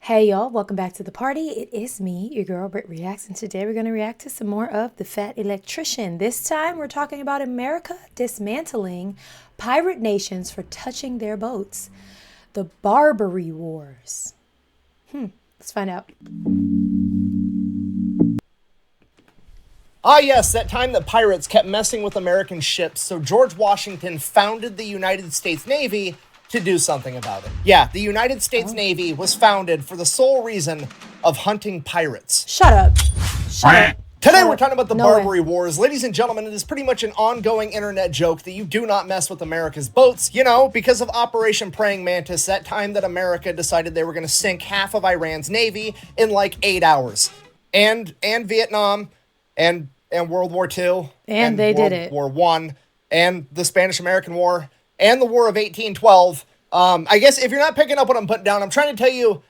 Hey y'all, welcome back to the party. It is me, your girl BrittReacts, and today we're going to react to some more of The Fat Electrician. This time we're talking about America dismantling pirate nations for touching their boats. The Barbary Wars. Let's find out. Ah yes, that time that pirates kept messing with American ships, so George Washington founded the United States Navy to do something about it. Yeah, the United States Navy was founded for the sole reason of hunting pirates. Shut up. Shut up. Today we're talking about the No Barbary way. Wars. Ladies and gentlemen, it is pretty much an ongoing internet joke that you do not mess with America's boats, you know, because of Operation Praying Mantis, that time that America decided they were going to sink half of Iran's navy in like 8 hours. And Vietnam, and World War II. And they did it. World War I, and the Spanish-American War, and the War of 1812. I guess if you're not picking up what I'm putting down, I'm trying to tell you,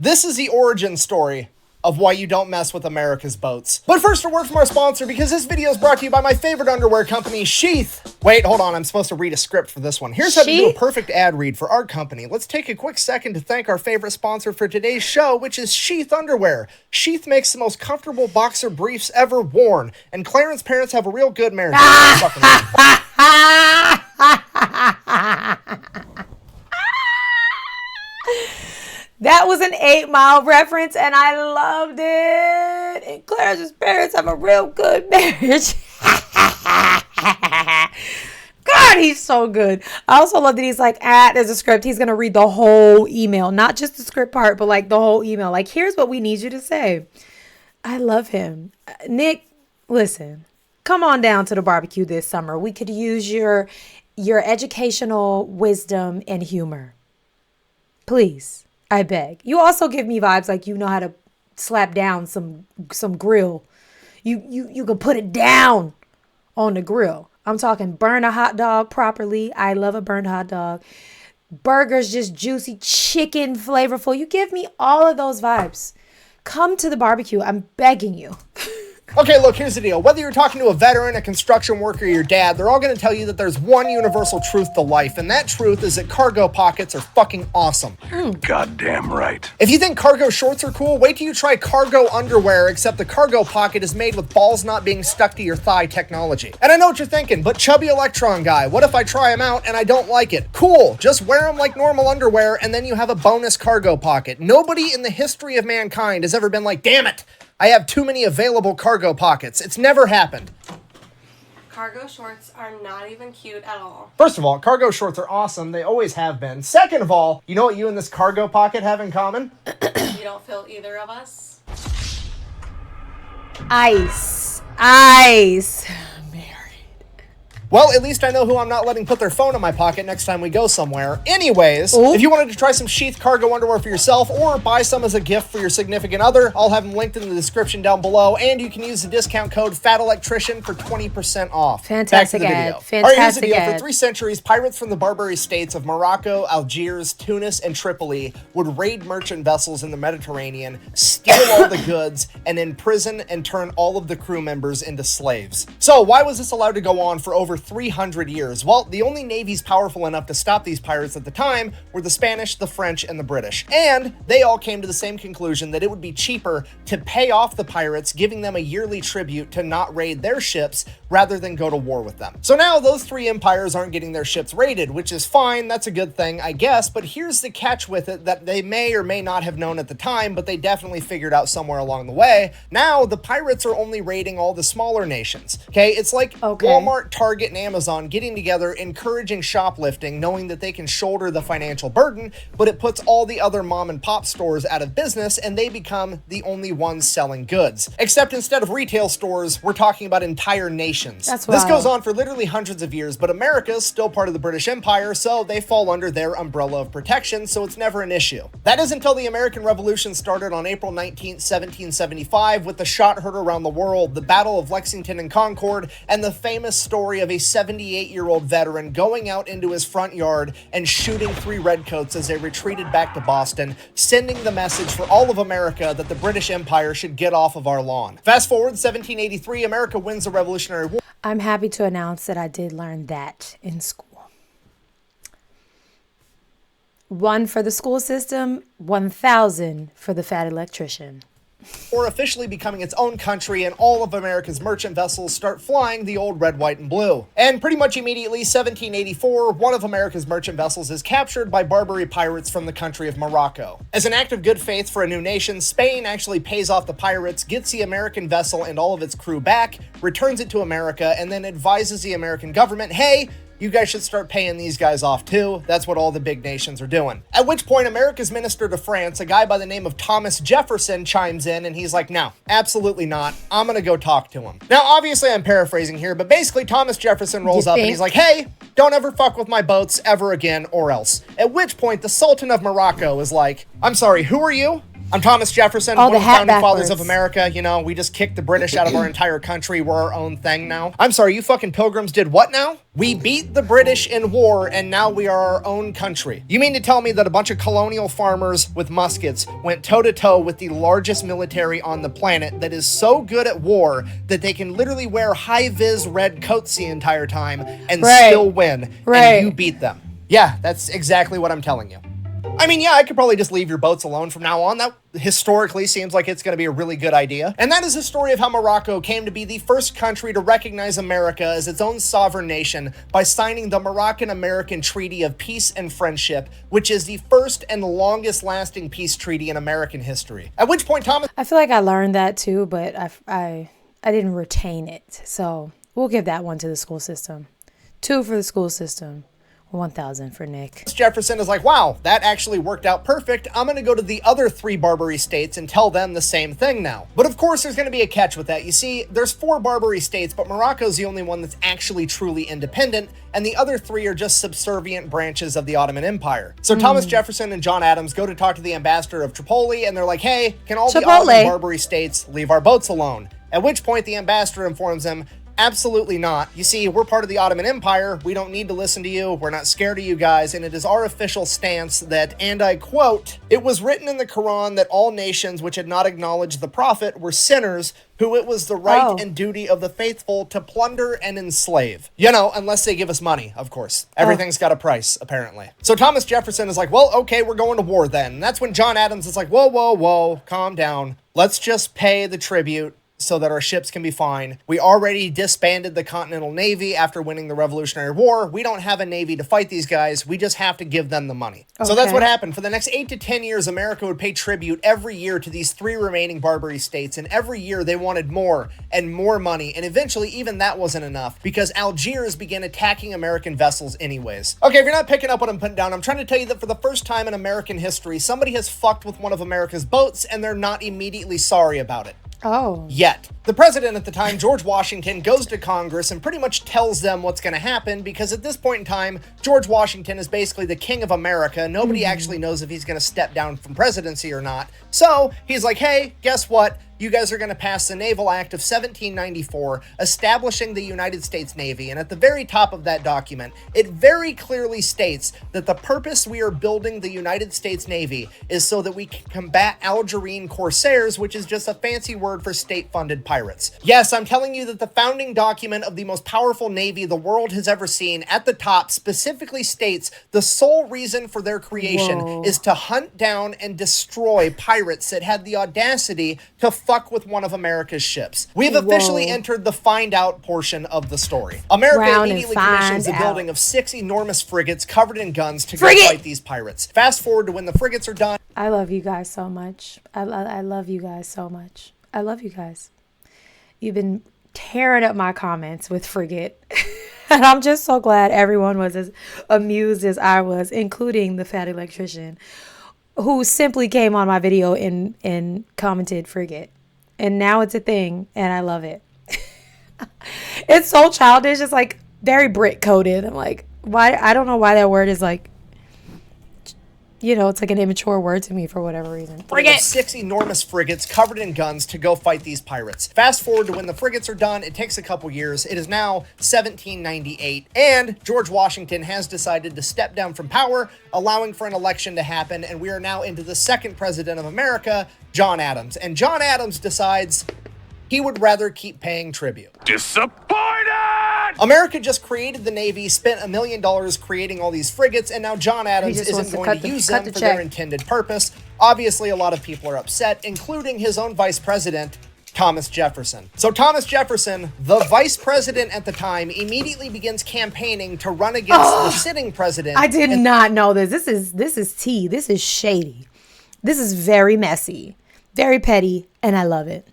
this is the origin story of why you don't mess with America's boats. But first, a word from our sponsor, because this video is brought to you by my favorite underwear company, Sheath. Wait, hold on, I'm supposed to read a script for this one. Here's how to do a perfect ad read for our company. Let's take a quick second to thank our favorite sponsor for today's show, which is Sheath Underwear. Sheath makes the most comfortable boxer briefs ever worn, and Clarence's parents have a real good marriage. That was an 8 Mile reference, and I loved it. And Clarence's parents have a real good marriage. God, he's so good. I also love that he's like, there's a script. He's going to read the whole email, not just the script part, but like the whole email. Like, here's what we need you to say. I love him. Nick, listen, come on down to the barbecue this summer. We could use your educational wisdom and humor. Please. I beg. You also give me vibes like you know how to slap down some grill. You can put it down on the grill. I'm talking burn a hot dog properly. I love a burned hot dog. Burgers just juicy, chicken flavorful. You give me all of those vibes. Come to the barbecue. I'm begging you. Okay, look, here's the deal. Whether you're talking to a veteran, a construction worker, or your dad, they're all going to tell you that there's one universal truth to life, and that truth is that cargo pockets are fucking awesome. Goddamn right. If you think cargo shorts are cool, wait till you try cargo underwear, except the cargo pocket is made with balls not being stuck to your thigh technology. And I know what you're thinking, but chubby electron guy, what if I try them out and I don't like it? Cool, just wear them like normal underwear, and then you have a bonus cargo pocket. Nobody in the history of mankind has ever been like, damn it, I have too many available cargo pockets. It's never happened. Cargo shorts are not even cute at all. First of all, cargo shorts are awesome. They always have been. Second of all, you know what you and this cargo pocket have in common? You don't feel either of us? Ice. Well, at least I know who I'm not letting put their phone in my pocket next time we go somewhere. Anyways, if you wanted to try some Sheath cargo underwear for yourself or buy some as a gift for your significant other, I'll have them linked in the description down below, and you can use the discount code FATElectrician for 20% off. Fantastic Back to the ad. video. Fantastic All right, here's the deal. ad. For 3 centuries, pirates from the Barbary states of Morocco, Algiers, Tunis, and Tripoli would raid merchant vessels in the Mediterranean, steal all the goods, and imprison and turn all of the crew members into slaves. So why was this allowed to go on for over 300 years? Well, the only navies powerful enough to stop these pirates at the time were the Spanish, the French, and the British. And they all came to the same conclusion that it would be cheaper to pay off the pirates, giving them a yearly tribute to not raid their ships rather than go to war with them. So now those 3 empires aren't getting their ships raided, which is fine. That's a good thing, I guess. But here's the catch with it that they may or may not have known at the time, but they definitely figured out somewhere along the way. Now the pirates are only raiding all the smaller nations. Okay, it's like Walmart, Target, and Amazon getting together, encouraging shoplifting, knowing that they can shoulder the financial burden, but it puts all the other mom and pop stores out of business and they become the only ones selling goods. Except instead of retail stores, we're talking about entire nations. This goes on for literally hundreds of years, but America is still part of the British Empire, so they fall under their umbrella of protection, so it's never an issue. That is until the American Revolution started on April 19th, 1775, with the shot heard around the world, the Battle of Lexington and Concord, and the famous story of a 78-year-old veteran going out into his front yard and shooting 3 redcoats as they retreated back to Boston, sending the message for all of America that the British Empire should get off of our lawn. Fast forward, 1783, America wins the Revolutionary War. I'm happy to announce that I did learn that in school. 1 for the school system, 1,000 for the fat electrician. Or officially becoming its own country, and all of America's merchant vessels start flying the old red, white, and blue. And pretty much immediately, 1784, one of America's merchant vessels is captured by Barbary pirates from the country of Morocco. As an act of good faith for a new nation, Spain actually pays off the pirates, gets the American vessel and all of its crew back, returns it to America, and then advises the American government, hey, you guys should start paying these guys off too. That's what all the big nations are doing. At which point, America's minister to France, a guy by the name of Thomas Jefferson, chimes in and he's like, no, absolutely not. I'm gonna go talk to him. Now, obviously I'm paraphrasing here, but basically Thomas Jefferson rolls up and he's like, hey, don't ever fuck with my boats ever again or else. At which point the Sultan of Morocco is like, I'm sorry, who are you? I'm Thomas Jefferson, one of the founding fathers of America. You know, we just kicked the British out of our entire country. We're our own thing now. I'm sorry, you fucking pilgrims did what now? We beat the British in war, and now we are our own country. You mean to tell me that a bunch of colonial farmers with muskets went toe-to-toe with the largest military on the planet that is so good at war that they can literally wear high-vis red coats the entire time and still win, and you beat them? Yeah, that's exactly what I'm telling you. I mean, yeah, I could probably just leave your boats alone from now on. That historically seems like it's going to be a really good idea. And that is the story of how Morocco came to be the first country to recognize America as its own sovereign nation by signing the Moroccan-American Treaty of Peace and Friendship, which is the first and longest lasting peace treaty in American history. At which point, Thomas... I feel like I learned that too, but I didn't retain it. So we'll give that one to the school system. 2 for the school system. 1,000 for Nick. Jefferson is like, wow, that actually worked out perfect. I'm going to go to the other 3 Barbary states and tell them the same thing now. But of course, there's going to be a catch with that. You see, there's 4 Barbary states, but Morocco's the only one that's actually truly independent, and the other 3 are just subservient branches of the Ottoman Empire. So Thomas Jefferson and John Adams go to talk to the ambassador of Tripoli, and they're like, hey, can all the Ottoman Barbary states leave our boats alone? At which point, the ambassador informs them, absolutely not. You see, we're part of the Ottoman Empire. We don't need to listen to you. We're not scared of you guys. And it is our official stance that, and I quote, it was written in the Quran that all nations which had not acknowledged the prophet were sinners, who it was the right and duty of the faithful to plunder and enslave. You know, unless they give us money, of course. Everything's got a price, apparently. So Thomas Jefferson is like, well, okay, we're going to war then. And that's when John Adams is like, whoa, whoa, whoa, calm down. Let's just pay the tribute so that our ships can be fine. We already disbanded the Continental Navy after winning the Revolutionary War. We don't have a navy to fight these guys. We just have to give them the money. Okay. So that's what happened. For the next 8 to 10 years, America would pay tribute every year to these 3 remaining Barbary states, and every year they wanted more and more money, and eventually even that wasn't enough because Algiers began attacking American vessels anyways. Okay, if you're not picking up what I'm putting down, I'm trying to tell you that for the first time in American history, somebody has fucked with one of America's boats and they're not immediately sorry about it. Oh. Yet. The president at the time, George Washington, goes to Congress and pretty much tells them what's going to happen because at this point in time, George Washington is basically the king of America. Nobody actually knows if he's going to step down from presidency or not. So he's like, hey, guess what? You guys are going to pass the Naval Act of 1794, establishing the United States Navy. And at the very top of that document, it very clearly states that the purpose we are building the United States Navy is so that we can combat Algerine corsairs, which is just a fancy word for state-funded pirates. Yes, I'm telling you that the founding document of the most powerful navy the world has ever seen at the top specifically states the sole reason for their creation is to hunt down and destroy pirates that had the audacity to fuck with one of America's ships. We've officially entered the find out portion of the story. America immediately commissions the building of 6 enormous frigates covered in guns to go fight these pirates. Fast forward to when the frigates are done. I love you guys so much. I love you guys so much. I love you guys. You've been tearing up my comments with frigate. And I'm just so glad everyone was as amused as I was, including the fat electrician, who simply came on my video and commented frigate. And now it's a thing, and I love it. It's so childish. It's like very Brit coded. I'm like, why? I don't know why that word is like, you know, it's like an immature word to me for whatever reason. Frigate! 6 enormous frigates covered in guns to go fight these pirates. Fast forward to when the frigates are done, it takes a couple years. It is now 1798, and George Washington has decided to step down from power, allowing for an election to happen, and we are now into the second president of America, John Adams. And John Adams decides he would rather keep paying tribute. Disappointed! God! America just created the Navy, spent $1 million creating all these frigates, and now John Adams just isn't wants to going cut to the- use cut them the for their check. intended purpose. Obviously, a lot of people are upset, including his own vice president, Thomas Jefferson. So Thomas Jefferson, the vice president at the time, immediately begins campaigning to run against the sitting president. I did not know this. This is tea. This is shady. This is very messy, very petty, and I love it.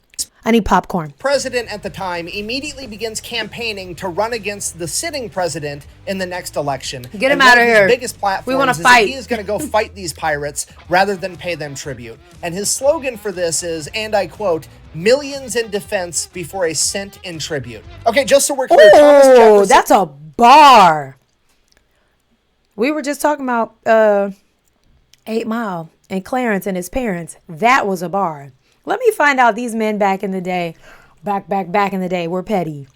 I need popcorn. President at the time immediately begins campaigning to run against the sitting president in the next election. Get him And one out of his here. biggest platforms We wanna is that fight. he is going to go fight these pirates rather than pay them tribute. And his slogan for this is, and I quote, "Millions in defense before a cent in tribute." Okay, just so we're clear, Thomas Oh, Jefferson. that's a bar. We were just talking about 8 Mile and Clarence and his parents. That was a bar. Let me find out these men back in the day, back in the day, were petty.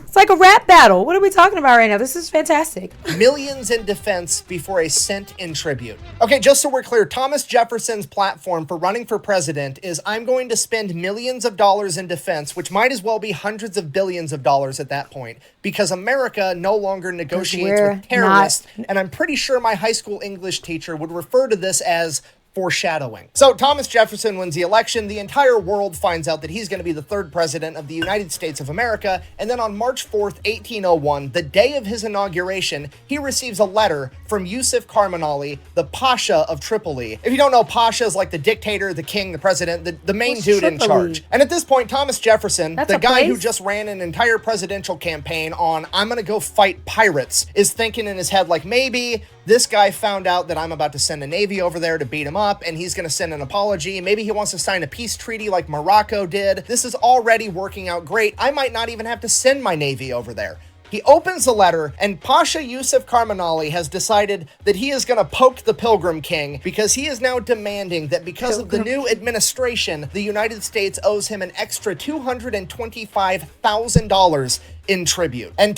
It's like a rap battle. What are we talking about right now? This is fantastic. Millions in defense before a cent in tribute. Okay, just so we're clear, Thomas Jefferson's platform for running for president is, I'm going to spend millions of dollars in defense, which might as well be hundreds of billions of dollars at that point, because America no longer negotiates we're with terrorists. And I'm pretty sure my high school English teacher would refer to this as foreshadowing. So Thomas Jefferson wins the election. The entire world finds out that he's going to be the third president of the United States of America. And then on March 4th, 1801, the day of his inauguration, he receives a letter from Yusuf Karmanali, the Pasha of Tripoli. If you don't know, Pasha is like the dictator, the king, the president, the main What's dude in Tripoli? charge. And at this point, Thomas Jefferson, That's the a guy who place? just ran an entire presidential campaign on, I'm going to go fight pirates, is thinking in his head, like, maybe this guy found out that I'm about to send a navy over there to beat him up, and he's going to send an apology. Maybe he wants to sign a peace treaty like Morocco did. This is already working out great. I might not even have to send my navy over there. He opens the letter, and Pasha Yusuf Karmanali has decided that he is going to poke the Pilgrim King, because he is now demanding that because of the new administration, the United States owes him an extra $225,000 in tribute. And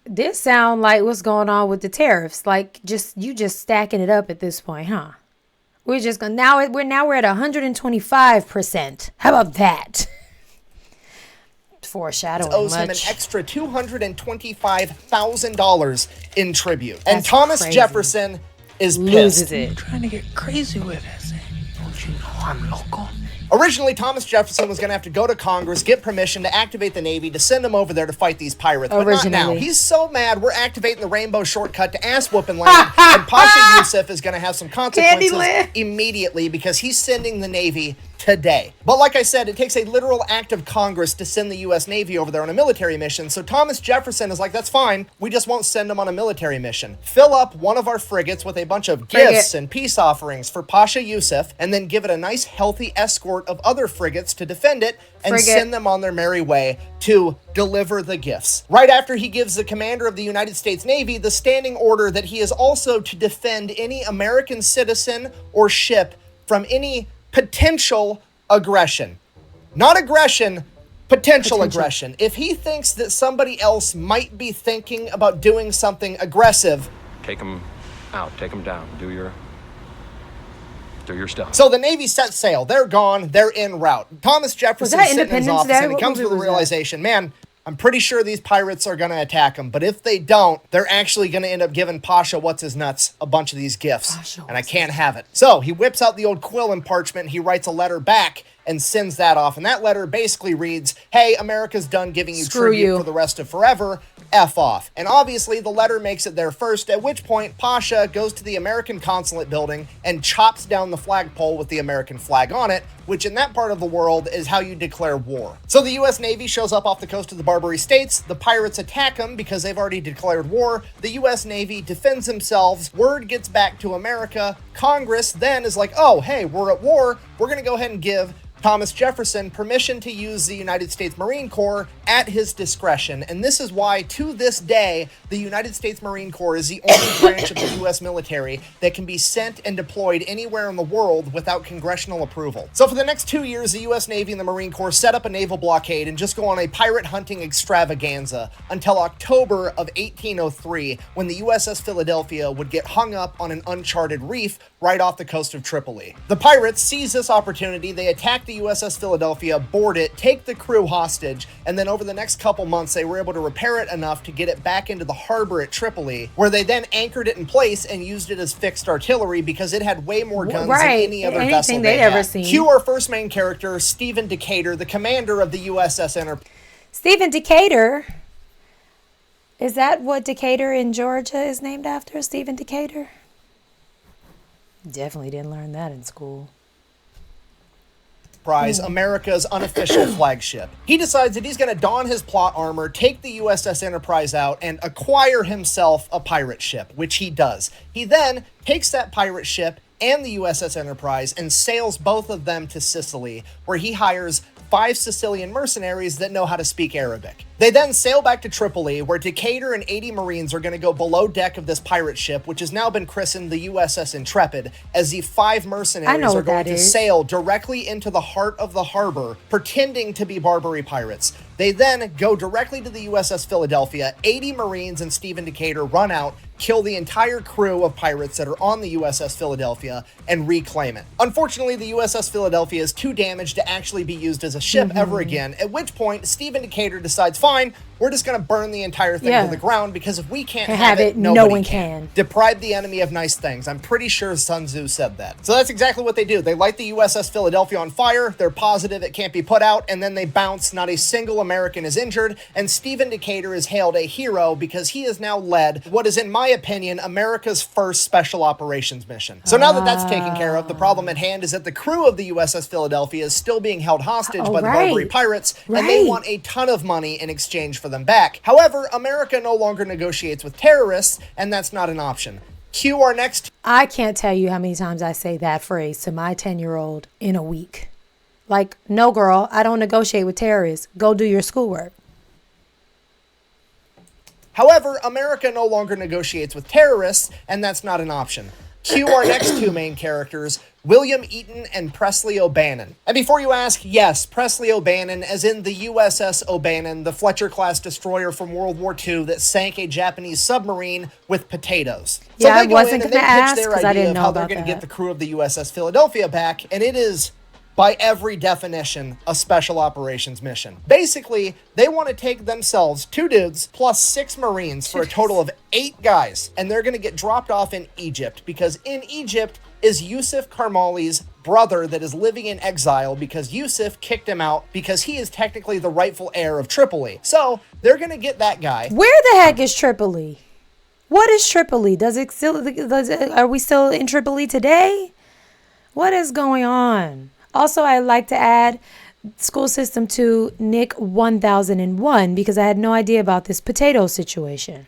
This sound like what's going on with the tariffs. Like you just stacking it up at this point, huh? We're just gonna we're at 125%. How about that? Foreshadowing owes him an much. extra $225,000 in tribute. And That's Thomas crazy. Jefferson is Loses pissed. it. Trying to get crazy with it. Don't you know I'm local? Originally, Thomas Jefferson was going to have to go to Congress, get permission to activate the Navy, to send him over there to fight these pirates. But not now. Originally. He's so mad, we're activating the rainbow shortcut to ass-whooping land, and Pasha Yusuf is going to have some consequences Candyland. immediately because he's sending the Navy today. But like I said, it takes a literal act of Congress to send the U.S. Navy over there on a military mission, so Thomas Jefferson is like, that's fine, we just won't send them on a military mission. Fill up one of our frigates with a bunch of gifts and peace offerings for Pasha Yusuf, and then give it a nice healthy escort of other frigates to defend it, and send them on their merry way to deliver the gifts. Right after he gives the commander of the United States Navy the standing order that he is also to defend any American citizen or ship from any potential aggression. Not aggression, potential aggression. If he thinks that somebody else might be thinking about doing something aggressive, Take them out. Take them down. Do your stuff. so the Navy sets sail. They're gone. They're en route. Thomas Jefferson that sitting in his Independence office, Day? and he What comes to movie the was that? realization, man, I'm pretty sure these pirates are going to attack him, but if they don't, they're actually going to end up giving Pasha What's-His-Nuts a bunch of these gifts, and I can't have it. So he whips out the old quill and parchment, and he writes a letter back and sends that off, and that letter basically reads, hey, America's done giving you Screw tribute you. for the rest of forever. F off. And obviously the letter makes it there first, at which point Pasha goes to the American consulate building and chops down the flagpole with the American flag on it, which in that part of the world is how you declare war. So the US Navy shows up off the coast of the Barbary States, the pirates attack them because they've already declared war, the US Navy defends themselves, word gets back to America, Congress then is like, oh, hey, we're at war, we're gonna go ahead and give Thomas Jefferson permission to use the United States Marine Corps at his discretion. And this is why, to this day, the United States Marine Corps is the only branch of the U.S. military that can be sent and deployed anywhere in the world without congressional approval. So for the next 2 years, the U.S. Navy and the Marine Corps set up a naval blockade and just go on a pirate hunting extravaganza until October of 1803, when the USS Philadelphia would get hung up on an uncharted reef right off the coast of Tripoli. The pirates seize this opportunity, they attack the USS Philadelphia, board it, take the crew hostage, and then over the next couple months, they were able to repair it enough to get it back into the harbor at Tripoli, where they then anchored it in place and used it as fixed artillery because it had way more guns than any other vessel they ever had. seen. Cue our first main character, Stephen Decatur, the commander of the USS Enterprise. Stephen Decatur? Is that what Decatur in Georgia is named after? Stephen Decatur? Definitely didn't learn that in school. America's unofficial flagship. He decides that he's going to don his plot armor, take the USS Enterprise out, and acquire himself a pirate ship, which he does. He then takes that pirate ship and the USS Enterprise and sails both of them to Sicily, where he hires 5 Sicilian mercenaries that know how to speak Arabic. They then sail back to Tripoli, where Decatur and 80 Marines are going to go below deck of this pirate ship, which has now been christened the USS Intrepid, as the 5 mercenaries are going to sail directly into the heart of the harbor, pretending to be Barbary pirates. They then go directly to the USS Philadelphia. 80 Marines and Stephen Decatur run out, kill the entire crew of pirates that are on the USS Philadelphia, and reclaim it. Unfortunately, the USS Philadelphia is too damaged to actually be used as a ship ever again, at which point Stephen Decatur decides, fine, we're just going to burn the entire thing to the ground, because if we can't have it, no one can. Deprive the enemy of nice things. I'm pretty sure Sun Tzu said that. So that's exactly what they do. They light the USS Philadelphia on fire, they're positive it can't be put out, and then they bounce. Not a single American is injured, and Stephen Decatur is hailed a hero because he has now led what is, in my opinion, America's first special operations mission. So now that that's taken care of, the problem at hand is that the crew of the USS Philadelphia is still being held hostage by the Barbary pirates, and they want a ton of money in exchange for them back. However, America no longer negotiates with terrorists, and that's not an option. Cue our next... I can't tell you how many times I say that phrase to my 10-year-old in a week. Like, no, girl, I don't negotiate with terrorists. Go do your schoolwork. However, America no longer negotiates with terrorists, and that's not an option. Cue our next 2 main characters, William Eaton and Presley O'Bannon. And before you ask, yes, Presley O'Bannon, as in the USS O'Bannon, the Fletcher-class destroyer from World War II that sank a Japanese submarine with potatoes. So yeah, they go in and they pitch their idea of how they're going to get the crew of the USS Philadelphia back, and it is, by every definition, a special operations mission. Basically, they want to take themselves, 2 dudes, plus 6 Marines for a total of 8 guys, and they're going to get dropped off in Egypt, because in Egypt is Yusuf Karmali's brother that is living in exile because Yusuf kicked him out because he is technically the rightful heir of Tripoli. So, they're going to get that guy. Where the heck is Tripoli? What is Tripoli? Are we still in Tripoli today? What is going on? Also, I'd like to add school system to Nick 1001 because I had no idea about this potato situation.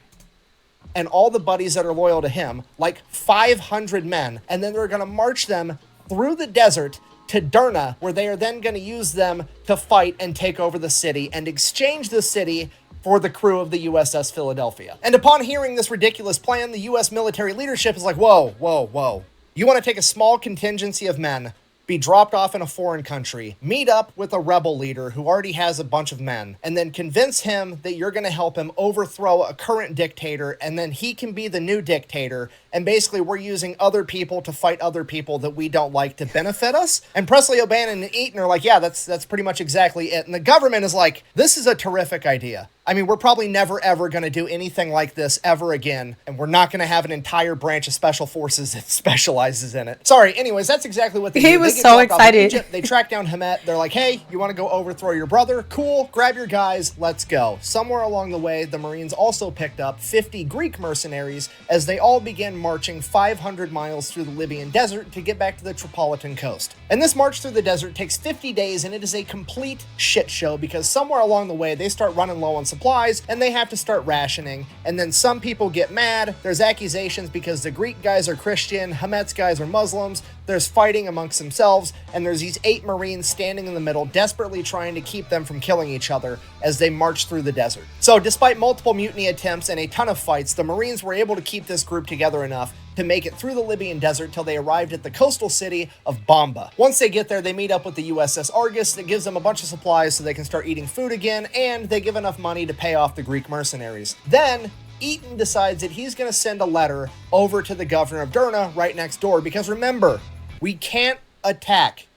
And all the buddies that are loyal to him, like 500 men, and then they're going to march them through the desert to Derna, where they are then going to use them to fight and take over the city and exchange the city for the crew of the USS Philadelphia. And upon hearing this ridiculous plan, the US military leadership is like, whoa, whoa, whoa. You want to take a small contingency of men, be dropped off in a foreign country, meet up with a rebel leader who already has a bunch of men, and then convince him that you're going to help him overthrow a current dictator, and then he can be the new dictator, and basically we're using other people to fight other people that we don't like to benefit us. And Presley O'Bannon and Eaton are like, yeah, that's pretty much exactly it. And the government is like, this is a terrific idea. I mean, we're probably never, ever going to do anything like this ever again, and we're not going to have an entire branch of special forces that specializes in it. Sorry, anyways, that's exactly what they do. He was so excited. They track down Hamet. They're like, hey, you want to go overthrow your brother? Cool, grab your guys, let's go. Somewhere along the way, the Marines also picked up 50 Greek mercenaries as they all began marching 500 miles through the Libyan desert to get back to the Tripolitan coast. And this march through the desert takes 50 days, and it is a complete shit show because somewhere along the way, they start running low on supplies, and they have to start rationing, and then some people get mad. There's accusations because the Greek guys are Christian, Hamet's guys are Muslims, there's fighting amongst themselves, and there's these 8 Marines standing in the middle, desperately trying to keep them from killing each other as they march through the desert. So despite multiple mutiny attempts and a ton of fights, the Marines were able to keep this group together enough to make it through the Libyan desert till they arrived at the coastal city of Bamba. Once they get there, they meet up with the USS Argus that gives them a bunch of supplies so they can start eating food again, and they give enough money to pay off the Greek mercenaries. Then, Eaton decides that he's going to send a letter over to the governor of Derna right next door, because remember, we can't attack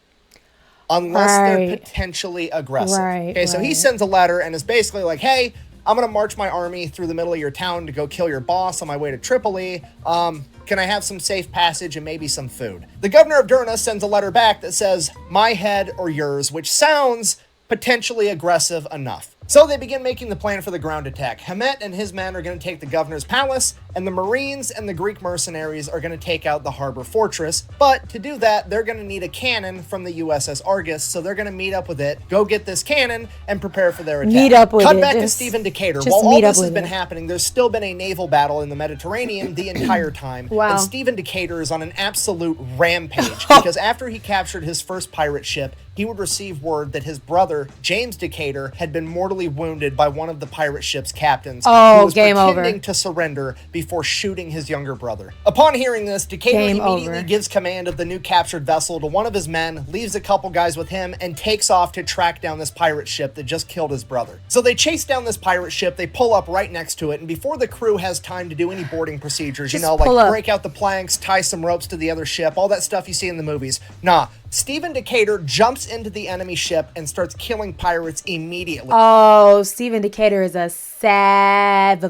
unless they're Right. potentially aggressive. Right, Okay, so he right. sends a letter and is basically like, hey, I'm going to march my army through the middle of your town to go kill your boss on my way to Tripoli. Can I have some safe passage and maybe some food? The governor of Derna sends a letter back that says, my head or yours, which sounds potentially aggressive enough. So they begin making the plan for the ground attack. Hamet and his men are going to take the governor's palace, and the Marines and the Greek mercenaries are going to take out the harbor fortress. But to do that, they're going to need a cannon from the USS Argus, so they're going to meet up with it, go get this cannon, and prepare for their attack. Meet up with Cut it. back to Just- Stephen Decatur. just While all meet up this has with been it. happening, there's still been a naval battle in the Mediterranean the entire time. Wow. And Stephen Decatur is on an absolute rampage because after he captured his first pirate ship, he would receive word that his brother, James Decatur, had been mortally wounded by one of the pirate ship's captains Oh, who was game pretending over. to surrender before shooting his younger brother. Upon hearing this, Decatur Game immediately over. gives command of the new captured vessel to one of his men, leaves a couple guys with him, and takes off to track down this pirate ship that just killed his brother. So they chase down this pirate ship, they pull up right next to it, and before the crew has time to do any boarding procedures, Just like pull up. break out the planks, tie some ropes to the other ship, all that stuff you see in the movies. Nah, Stephen Decatur jumps into the enemy ship and starts killing pirates immediately. Oh, Stephen Decatur is a savage.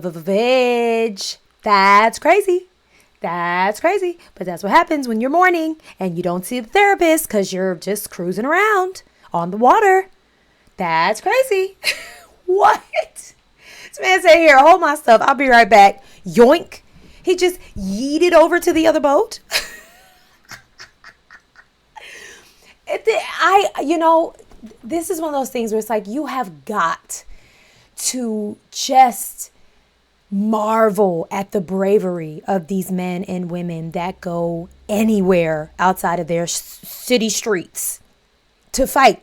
That's crazy. That's crazy. But that's what happens when you're mourning and you don't see the therapist because you're just cruising around on the water. That's crazy. What? This man said, here, hold my stuff. I'll be right back. Yoink. He just yeeted over to the other boat. This is one of those things where it's like you have got to just marvel at the bravery of these men and women that go anywhere outside of their city streets to fight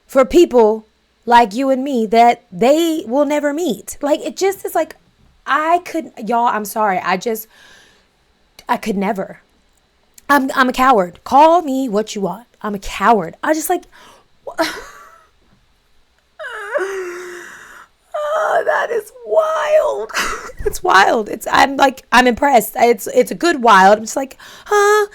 for people like you and me that they will never meet. Like, it just is like, I'm sorry. I could never. I'm a coward. Call me what you want. I'm a coward. I just like, oh, that is wild. It's wild. I'm impressed. It's a good wild. I'm just like, huh?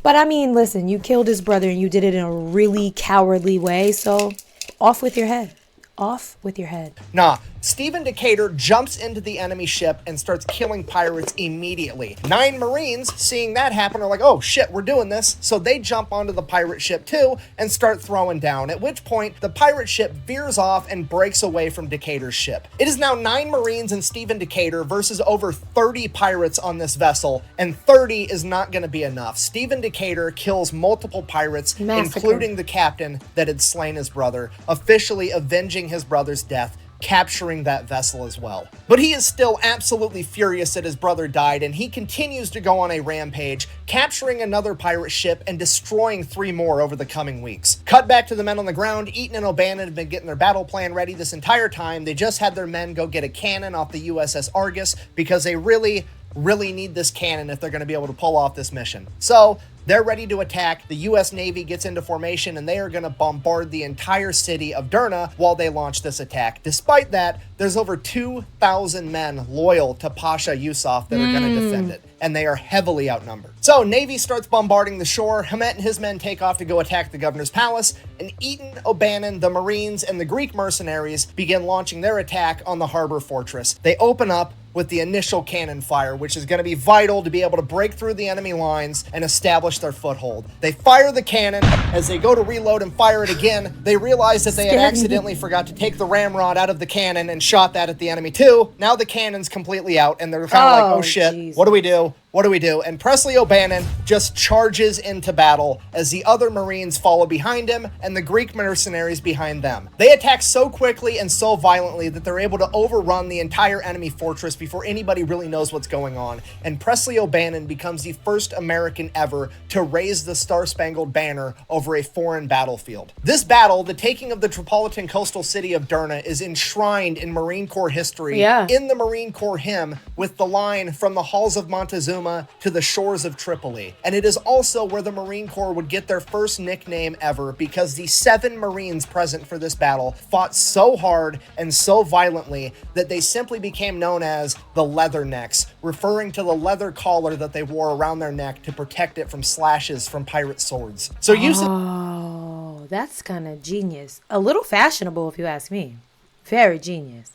But I mean, listen, you killed his brother and you did it in a really cowardly way. So off with your head. Off with your head. Nah, Stephen Decatur jumps into the enemy ship and starts killing pirates immediately. 9 Marines, seeing that happen, are like, oh shit, we're doing this. So they jump onto the pirate ship too and start throwing down, at which point the pirate ship veers off and breaks away from Decatur's ship. It is now 9 Marines and Stephen Decatur versus over 30 pirates on this vessel, and 30 is not going to be enough. Stephen Decatur kills multiple pirates, Massacre. including the captain that had slain his brother, officially avenging his brother's death, capturing that vessel as well. But he is still absolutely furious that his brother died, and he continues to go on a rampage, capturing another pirate ship and destroying 3 more over the coming weeks. Cut back to the men on the ground. Eaton and O'Bannon have been getting their battle plan ready this entire time. They just had their men go get a cannon off the USS Argus because they really need this cannon if they're going to be able to pull off this mission. So they're ready to attack. The U.S. Navy gets into formation and they are going to bombard the entire city of Derna while they launch this attack. Despite that, there's over 2,000 men loyal to Pasha Yusuf that are going to defend it, and they are heavily outnumbered. So Navy starts bombarding the shore. Hamet and his men take off to go attack the governor's palace, and Eaton, O'Bannon, the Marines, and the Greek mercenaries begin launching their attack on the harbor fortress. They open up with the initial cannon fire, which is going to be vital to be able to break through the enemy lines and establish their foothold. They fire the cannon. As they go to reload and fire it again, they realize that they had accidentally forgot to take the ramrod out of the cannon and shot that at the enemy too. Now the cannon's completely out, and they're kind of like, oh shit, geez. what do we do? What do we do? And Presley O'Bannon just charges into battle as the other Marines follow behind him and the Greek mercenaries behind them. They attack so quickly and so violently that they're able to overrun the entire enemy fortress before anybody really knows what's going on. And Presley O'Bannon becomes the first American ever to raise the Star-Spangled Banner over a foreign battlefield. This battle, the taking of the Tripolitan coastal city of Derna, is enshrined in Marine Corps history in the Marine Corps hymn with the line, "From the halls of Montezuma to the shores of Tripoli." And it is also where the Marine Corps would get their first nickname ever, because the 7 Marines present for this battle fought so hard and so violently that they simply became known as the Leathernecks, referring to the leather collar that they wore around their neck to protect it from slashes from pirate swords. So Oh, that's kind of genius. A little fashionable, if you ask me. Very genius.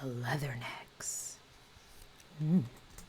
The leathernecks.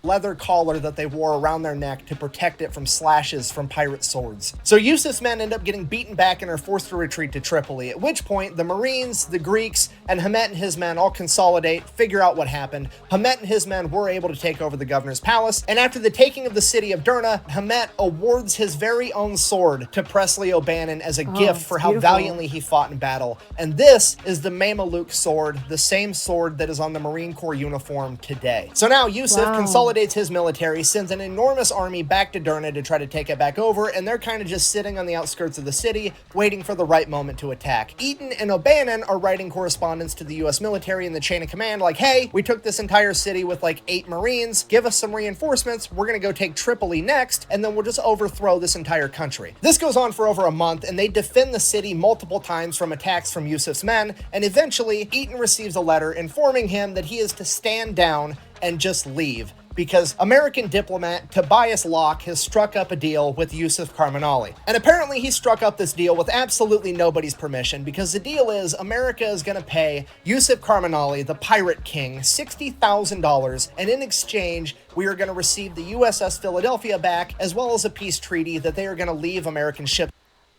Leather collar that they wore around their neck to protect it from slashes from pirate swords. So Yusuf's men end up getting beaten back and are forced to retreat to Tripoli, at which point the Marines, the Greeks, and Hamet and his men all consolidate, figure out what happened. Hamet and his men were able to take over the governor's palace, and after the taking of the city of Derna, Hamet awards his very own sword to Presley O'Bannon as a gift for how valiantly he fought in battle. And this is the Mameluke sword, the same sword that is on the Marine Corps uniform today. So now Yusuf consolidates his military, sends an enormous army back to Derna to try to take it back over, and they're kind of just sitting on the outskirts of the city, waiting for the right moment to attack. Eaton and O'Bannon are writing correspondence to the US military in the chain of command like, hey, we took this entire city with like 8 Marines, give us some reinforcements, we're gonna go take Tripoli next, and then we'll just overthrow this entire country. This goes on for over a month, and they defend the city multiple times from attacks from Yusuf's men, and eventually Eaton receives a letter informing him that he is to stand down and just leave, because American diplomat Tobias Locke has struck up a deal with Yusuf Karmanali. And apparently he struck up this deal with absolutely nobody's permission, because the deal is America is going to pay Yusuf Karmanali, the pirate king, $60,000, and in exchange, we are going to receive the USS Philadelphia back, as well as a peace treaty that they are going to leave American ships.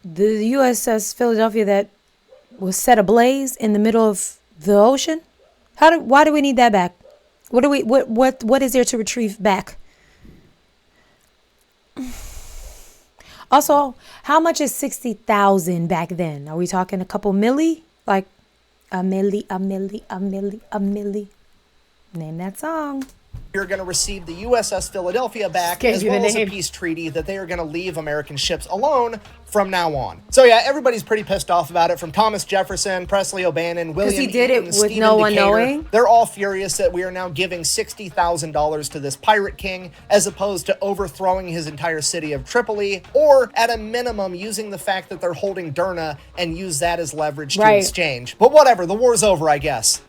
The USS Philadelphia that was set ablaze in the middle of the ocean? Why do we need that back? What is there to retrieve back? Also, how much is 60,000 back then? Are we talking a couple milli? Like a milli. Name that song. You're going to receive the USS Philadelphia back, as well as a peace treaty that they are going to leave American ships alone from now on. So yeah, everybody's pretty pissed off about it, from Thomas Jefferson, Presley O'Bannon, William he did Eaton, it with Stephen no one Decatur. knowing? They're all furious that we are now giving $60,000 to this pirate king, as opposed to overthrowing his entire city of Tripoli, or at a minimum using the fact that they're holding Derna and use that as leverage to exchange. But whatever, the war's over, I guess.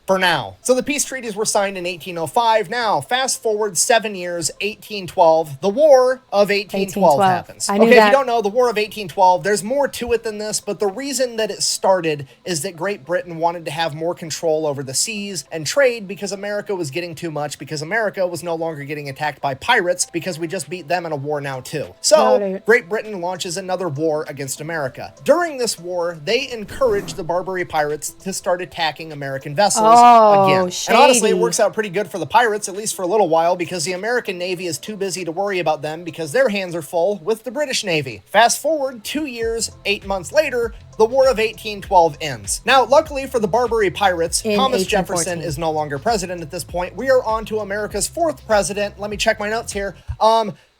For now. So the peace treaties were signed in 1805. Now, fast forward 7 years, 1812. The War of 1812 happens. Okay, if you don't know, the War of 1812, there's more to it than this, but the reason that it started is that Great Britain wanted to have more control over the seas and trade, because America was getting too much, because America was no longer getting attacked by pirates, because we just beat them in a war now too. So, Great Britain launches another war against America. During this war, they encourage the Barbary pirates to start attacking American vessels. Again. Shady. And honestly, it works out pretty good for the pirates, at least for a little while, because the American Navy is too busy to worry about them, because their hands are full with the British Navy. Fast forward 2 years, 8 months later, the War of 1812 ends. Now, luckily for the Barbary pirates, Thomas Jefferson is no longer president at this point. We are on to America's 4th president. Let me check my notes here.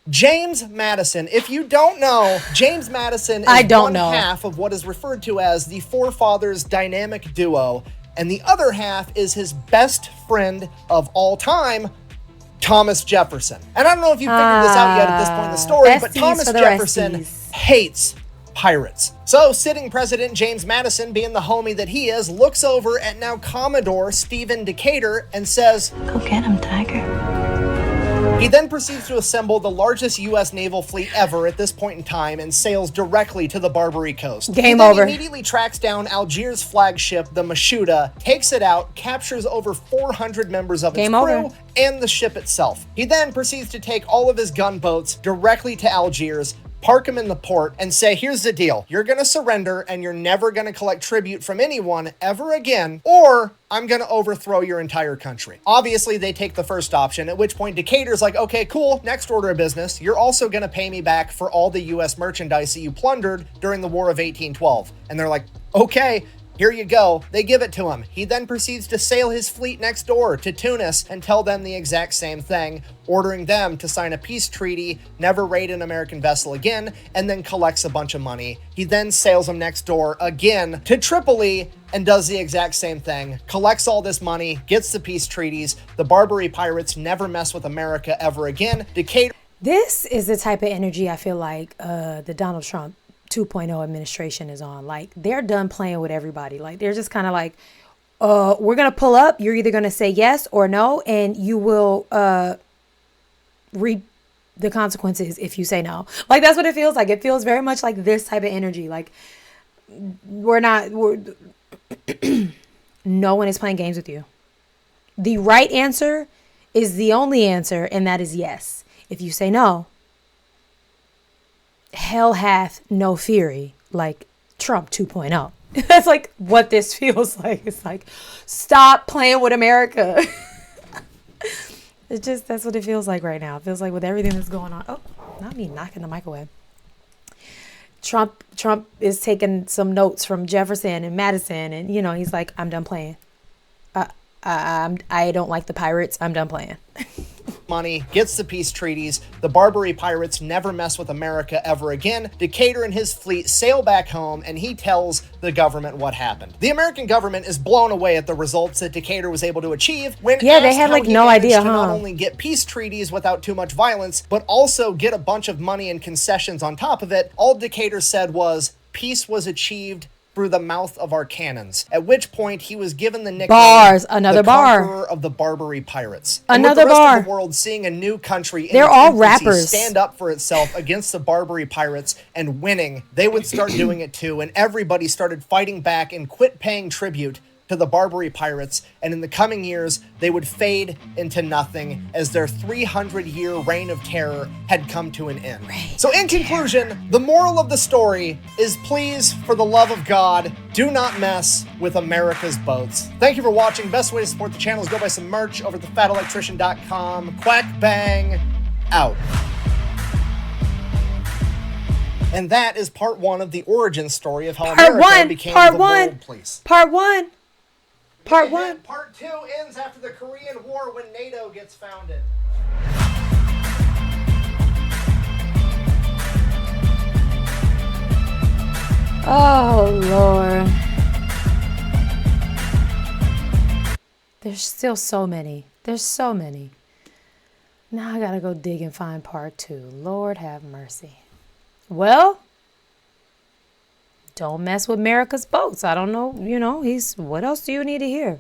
James Madison. If you don't know, James Madison is half of what is referred to as the Forefathers dynamic duo, and the other half is his best friend of all time, Thomas Jefferson. And I don't know if you figured this out yet at this point in the story, but Thomas Jefferson hates pirates. So sitting President James Madison, being the homie that he is, looks over at now Commodore Stephen Decatur and says, "Go get him, Tiger." He then proceeds to assemble the largest U.S. naval fleet ever at this point in time and sails directly to the Barbary coast. Game over. He immediately tracks down Algiers' flagship, the Mashuda, takes it out, captures over 400 members of its crew, and the ship itself. He then proceeds to take all of his gunboats directly to Algiers, park them in the port, and say, here's the deal. You're going to surrender, and you're never going to collect tribute from anyone ever again, or I'm going to overthrow your entire country. Obviously, they take the first option, at which point Decatur's like, okay, cool, next order of business. You're also going to pay me back for all the U.S. merchandise that you plundered during the War of 1812. And they're like, okay, here you go. They give it to him. He then proceeds to sail his fleet next door to Tunis and tell them the exact same thing, ordering them to sign a peace treaty, never raid an American vessel again, and then collects a bunch of money. He then sails them next door again to Tripoli and does the exact same thing, collects all this money, gets the peace treaties. The Barbary pirates never mess with America ever again. Decatur. This is the type of energy I feel like the Donald Trump 2.0 administration is on. Like, they're done playing with everybody. Like, they're just kind of like, we're going to pull up. You're either going to say yes or no, and you will reap the consequences if you say no. Like, that's what it feels like. It feels very much like this type of energy. Like, no one is playing games with you. The right answer is the only answer, and that is yes. If you say no, hell hath no fury, like Trump 2.0. That's like what this feels like. It's like, stop playing with America. That's what it feels like right now. It feels like with everything that's going on. Oh, not me knocking the microwave. Trump is taking some notes from Jefferson and Madison, and he's like, I'm done playing. I don't like the pirates. I'm done playing. Money, gets the peace treaties. The Barbary pirates never mess with America ever again. Decatur and his fleet sail back home, and he tells the government what happened. The American government is blown away at the results that Decatur was able to achieve when they had like no idea, to not only get peace treaties without too much violence, but also get a bunch of money and concessions on top of it. All Decatur said was, peace was achieved through the mouth of our cannons. At which point he was given the nickname another the bar Conqueror of the Barbary pirates. Another and with the rest bar. of the world seeing a new country, they're all rappers, stand up for itself against the Barbary pirates and winning, they would start doing it too, and everybody started fighting back and quit paying tribute to the Barbary pirates, and in the coming years, they would fade into nothing as their 300-year reign of terror had come to an end. So in conclusion, the moral of the story is, please, for the love of God, do not mess with America's boats. Thank you for watching. Best way to support the channel is go buy some merch over at thefatelectrician.com. Quack bang, out. And that is part one of the origin story of how America became the world police. Part one. Part two ends after the Korean War when NATO gets founded. Oh, Lord. There's still so many. There's so many. Now I gotta go dig and find part two. Lord have mercy. Well, don't mess with America's boats. I don't know, what else do you need to hear?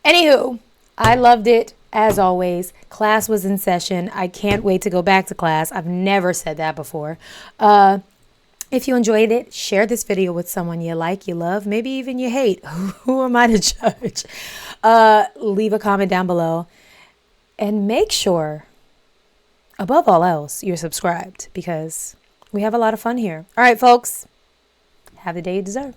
Anywho, I loved it as always. Class was in session. I can't wait to go back to class. I've never said that before. If you enjoyed it, share this video with someone you like, you love, maybe even you hate. Who am I to judge? Leave a comment down below. And make sure, above all else, you're subscribed because we have a lot of fun here. All right, folks. Have the day you deserve.